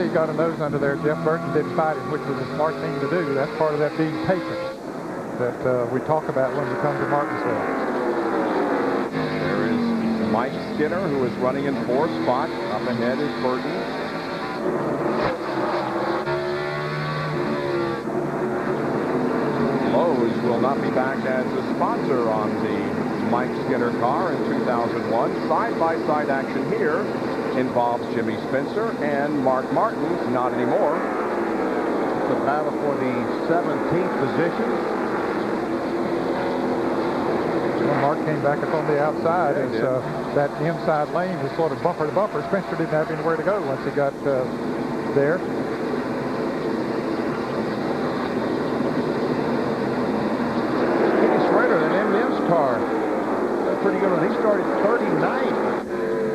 He got a nose under there. Jeff Burton didn't fight him, which was a smart thing to do. That's part of that being patient that we talk about when we come to Martinsville. There is Mike Skinner, who is running in 4th spot. Up ahead is Burton. Lowe's will not be back as a sponsor on the Mike Skinner car in 2001. Side-by-side action here involves Jimmy Spencer and Mark Martin. Not anymore. The battle for the 17th position. Well, Mark came back up on the outside. Yeah, that inside lane was sort of bumper to bumper. Spencer didn't have anywhere to go once he got there. Kenny Schrader, an M&M's car. That's pretty good one. He started 39th.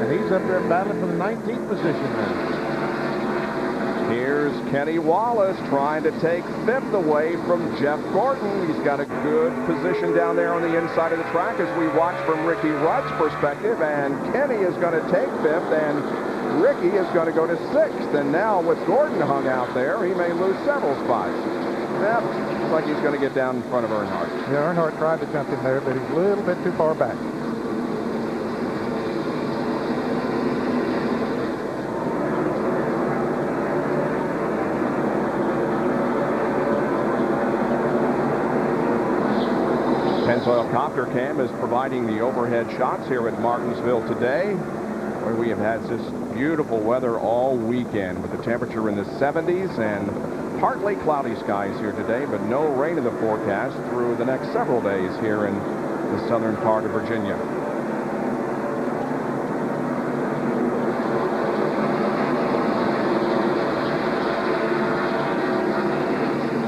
And he's up there battling for the 19th position now. Here's Kenny Wallace trying to take 5th away from Jeff Gordon. He's got a good position down there on the inside of the track as we watch from Ricky Rudd's perspective. And Kenny is going to take 5th, and Ricky is going to go to 6th. And now with Gordon hung out there, he may lose several spots. Yep, looks like he's going to get down in front of Earnhardt. Yeah, Earnhardt tried to jump in there, but he's a little bit too far back. Pennzoil Copter Cam is providing the overhead shots here at Martinsville today, where we have had this beautiful weather all weekend with the temperature in the 70s and partly cloudy skies here today, but no rain in the forecast through the next several days here in the southern part of Virginia.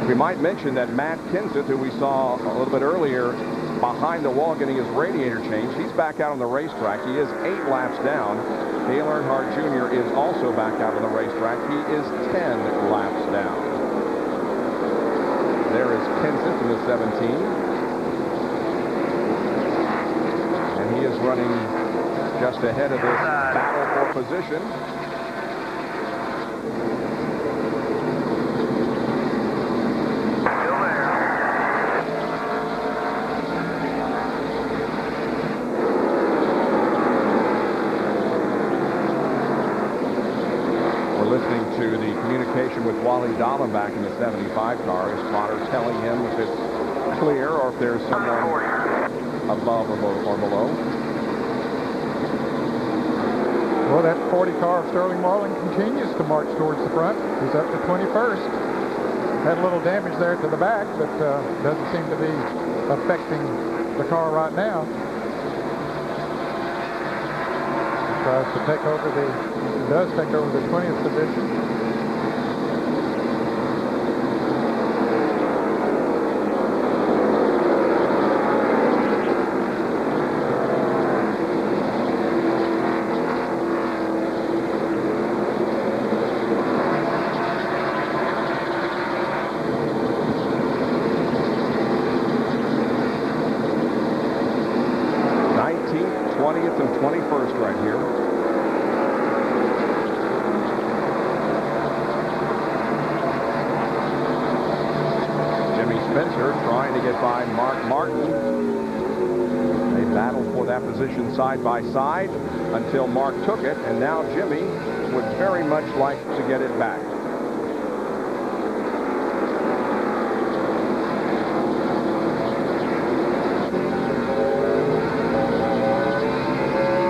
We might mention that Matt Kenseth, who we saw a little bit earlier behind the wall getting his radiator changed, he's back out on the racetrack. He is 8 laps down. Dale Earnhardt Jr. is also back out on the racetrack. He is 10 laps down. There is Kenseth in the 17. And he is running just ahead of this battle for position. To the communication with Wally Dahlin back in the 75 car. His spotter telling him if it's clear or if there's someone above or below. Well, that 40 car of Sterling Marlin continues to march towards the front. He's up to 21st. Had a little damage there to the back, but doesn't seem to be affecting the car right now. Tries to take over does take over the 20th position. Side by side until Mark took it, and now Jimmy would very much like to get it back.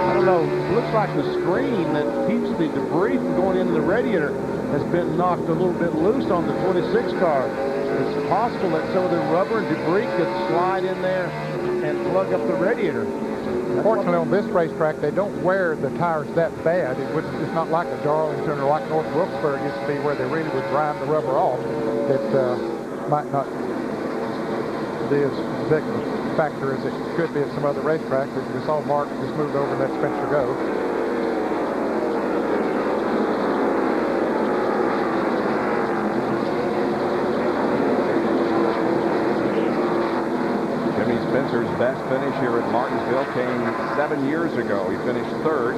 I don't know, looks like the screen that keeps the debris from going into the radiator has been knocked a little bit loose on the 26 car. It's possible that some of the rubber and debris could slide in there and plug up the radiator. Fortunately, on this racetrack, they don't wear the tires that bad. It's not like a Darlington or like North Wilkesburg used to be, where they really would grind the rubber off. It might not be as big a factor as it could be at some other racetracks. But we saw Mark just moved over and let Spencer go. Spencer's best finish here at Martinsville came 7 years ago. He finished 3rd.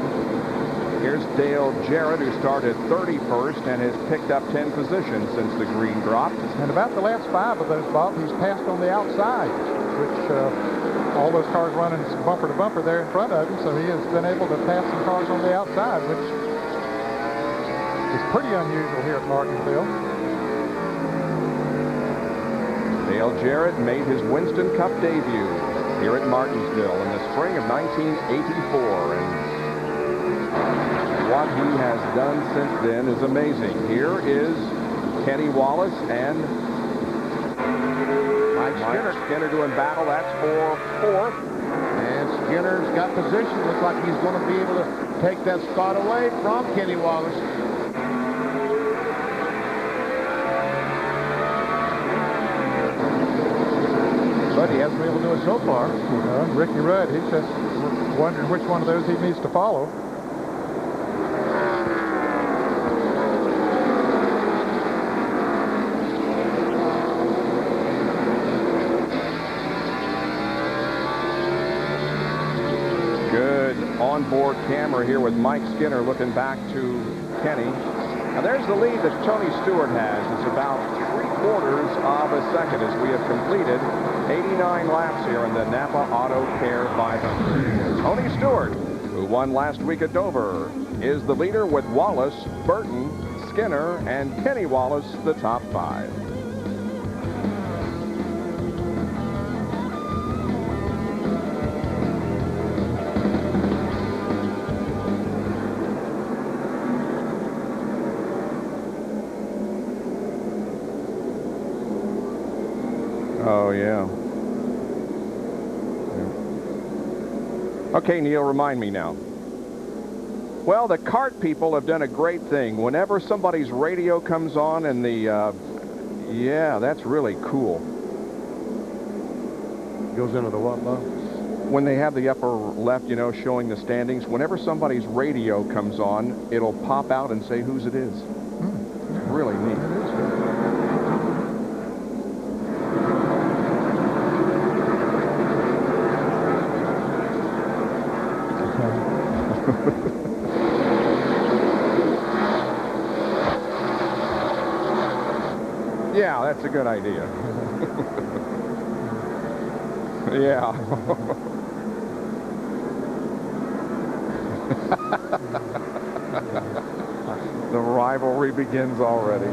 Here's Dale Jarrett, who started 31st and has picked up 10 positions since the green dropped. And about the last 5 of those, Bob, he's passed on the outside, which all those cars running bumper to bumper there in front of him, so he has been able to pass some cars on the outside, which is pretty unusual here at Martinsville. Dale Jarrett made his Winston Cup debut here at Martinsville in the spring of 1984, and what he has done since then is amazing. Here is Kenny Wallace and Mike Skinner doing battle. That's for 4th. And Skinner's got position. Looks like he's going to be able to take that spot away from Kenny Wallace. But he hasn't been able to do it so far. Ricky Rudd, he's just wondering which one of those he needs to follow. Onboard camera here with Mike Skinner looking back to Kenny. Now there's the lead that Tony Stewart has. It's about 3/4 of a second as we have completed 89 laps here in the NAPA AutoCare 500. Tony Stewart, who won last week at Dover, is the leader with Wallace, Burton, Skinner, and Kenny Wallace, the top 5. Oh, yeah. Okay, Neil, remind me now. Well, the kart people have done a great thing. Whenever somebody's radio comes on and the, yeah, that's really cool. Goes into the what, Bob? When they have the upper left, you know, showing the standings, whenever somebody's radio comes on, it'll pop out and say whose it is. It's really neat. Yeah, that's a good idea. Yeah. The rivalry begins already.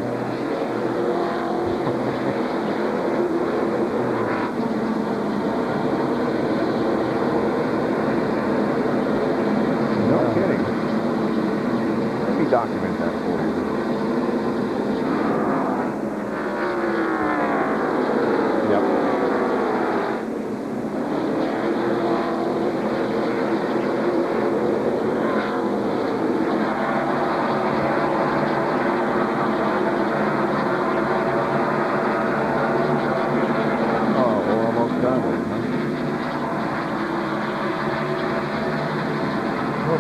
No kidding. Let me document that for you.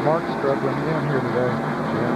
Mark's struggling in here today. Yeah.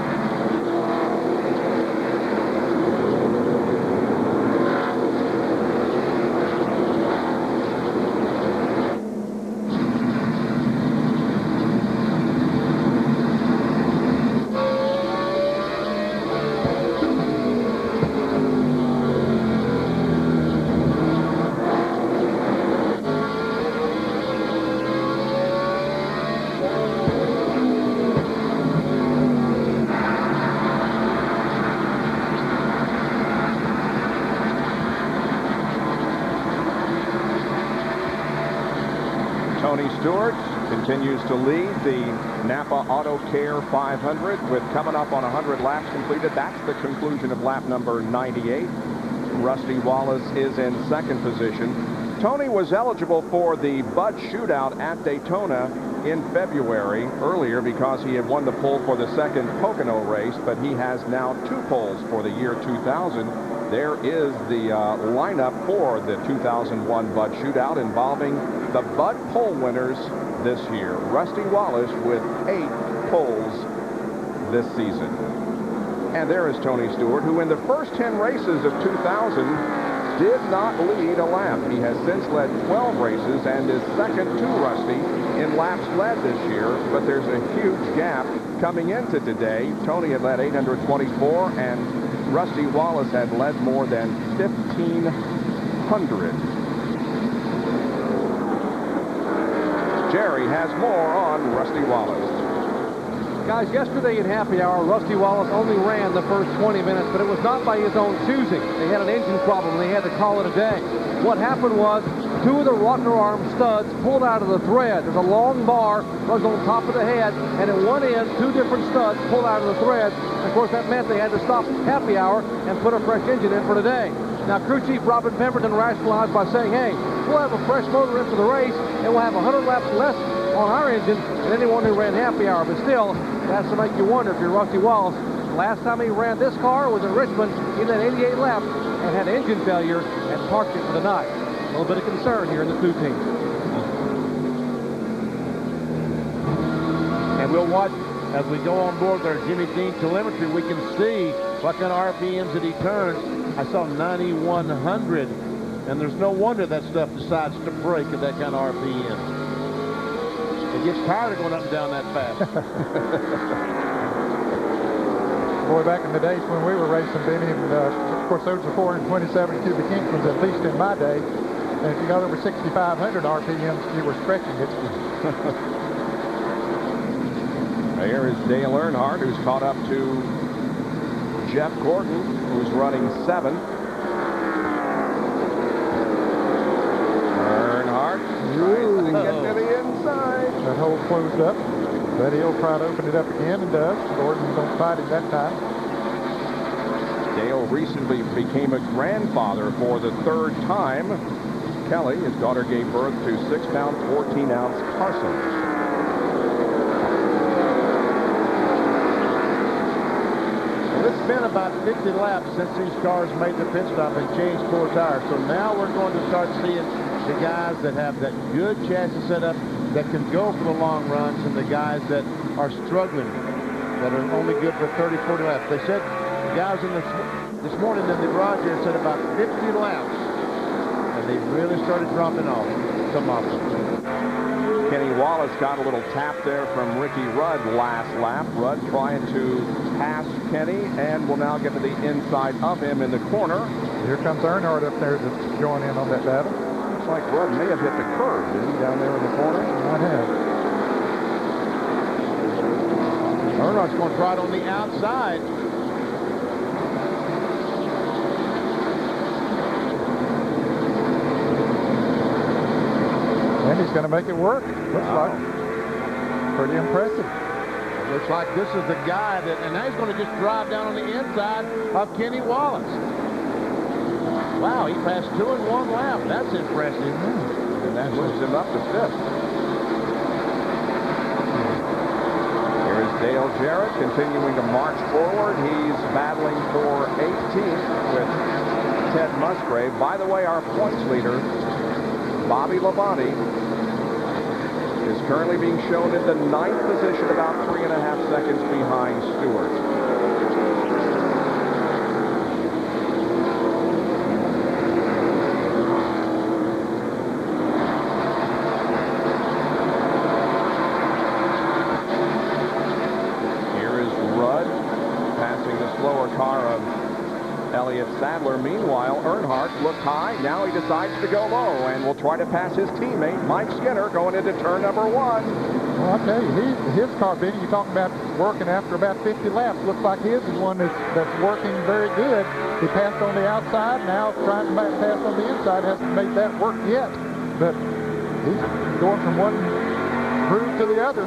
Tony Stewart continues to lead the NAPA AutoCare 500 with coming up on 100 laps completed. That's the conclusion of lap number 98. Rusty Wallace is in second position. Tony was eligible for the Bud Shootout at Daytona in February earlier because he had won the pole for the second Pocono race, but he has now 2 poles for the year 2000. There is the lineup for the 2001 Bud Shootout involving the Bud pole winners this year. Rusty Wallace with 8 poles this season. And there is Tony Stewart, who in the first 10 races of 2000 did not lead a lap. He has since led 12 races and is second to Rusty in laps led this year, but there's a huge gap coming into today. Tony had led 824, and Rusty Wallace had led more than 1,500. Jerry has more on Rusty Wallace. Guys, yesterday in happy hour, Rusty Wallace only ran the first 20 minutes, but it was not by his own choosing. They had an engine problem, and they had to call it a day. What happened was, two of the rocker arm studs pulled out of the thread. There's a long bar, runs on top of the head, and at one end, two different studs pulled out of the thread. And of course, that meant they had to stop happy hour and put a fresh engine in for today. Now, crew chief Robin Pemberton rationalized by saying, hey, we'll have a fresh motor in for the race, and we'll have 100 laps less on our engine than anyone who ran happy hour. But still, it has to make you wonder if you're Rusty Wallace. Last time he ran this car was in Richmond. He led 88 laps and had engine failure and parked it for the night. A little bit of concern here in the 2 teams. And we'll watch as we go on board our Jimmy Dean telemetry. We can see what kind of RPMs that he turns. I saw 9,100, and there's no wonder that stuff decides to break at that kind of RPM. It gets tired of going up and down that fast. Boy, back in the days when we were racing, Benny, and of course those were 427 cubic inches, at least in my day. And if you got over 6,500 RPMs, you were stretching it. Here is Dale Earnhardt, who's caught up to Jeff Gordon, who's running 7. Earnhardt tries to get to the inside. That hole closed up. But he'll try to open it up again, and does. Gordon don't fight him that time. Dale recently became a grandfather for the 3rd time. Kelly, his daughter, gave birth to 6-pound, 14-ounce Carson. It's been about 50 laps since these cars made the pit stop and changed 4 tires. So now we're going to start seeing the guys that have that good chassis setup that can go for the long runs, and the guys that are struggling, that are only good for 30, 40 laps. They said, the guys in this morning in the garage here said about 50 laps, and they really started dropping off, some of them. Kenny Wallace got a little tap there from Ricky Rudd last lap. Rudd trying to pass Kenny, and will now get to the inside of him in the corner. Here comes Earnhardt up there to join in on that battle. Looks like Rudd may have hit the curb, didn't he, down there in the corner? Might have. Earnhardt's going to try it on the outside. And he's going to make it work. Looks like. Pretty impressive. Looks like this is the guy that, and now he's going to just drive down on the inside of Kenny Wallace. Wow, he passed 2 in 1 lap. That's impressive. And that moves him up to 5th. Here is Dale Jarrett continuing to march forward. He's battling for 18th with Ted Musgrave. By the way, our points leader, Bobby Labonte, is currently being shown in the 9th position, about 3.5 seconds behind Stewart. Sadler. Meanwhile, Earnhardt looked high. Now he decides to go low and will try to pass his teammate, Mike Skinner, going into turn number 1. Well, I'll tell you, his car, Benny, you're talking about working after about 50 laps. Looks like his is one that's working very good. He passed on the outside. Now trying to pass on the inside. Hasn't made that work yet. But he's going from one groove to the other.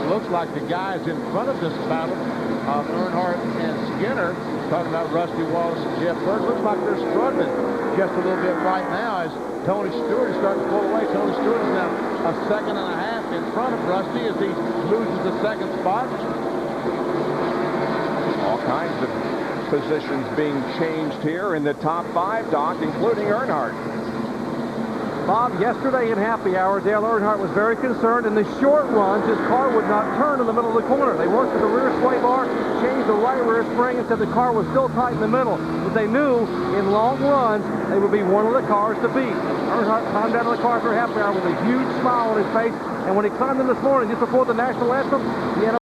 Looks like the guys in front of this battle of Earnhardt and Skinner, talking about Rusty Wallace and Jeff Burke, looks like they're struggling just a little bit right now as Tony Stewart is starting to pull away. Tony Stewart is now 1.5 seconds in front of Rusty as he loses the 2nd spot. All kinds of positions being changed here in the top 5, Doc, including Earnhardt. Bob, yesterday in happy hour, Dale Earnhardt was very concerned. In the short runs, his car would not turn in the middle of the corner. They worked with the rear sway bar, changed the right rear spring, and said the car was still tight in the middle. But they knew in long runs, they would be one of the cars to beat. Earnhardt climbed out of the car for happy hour with a huge smile on his face. And when he climbed in this morning, just before the national anthem, he had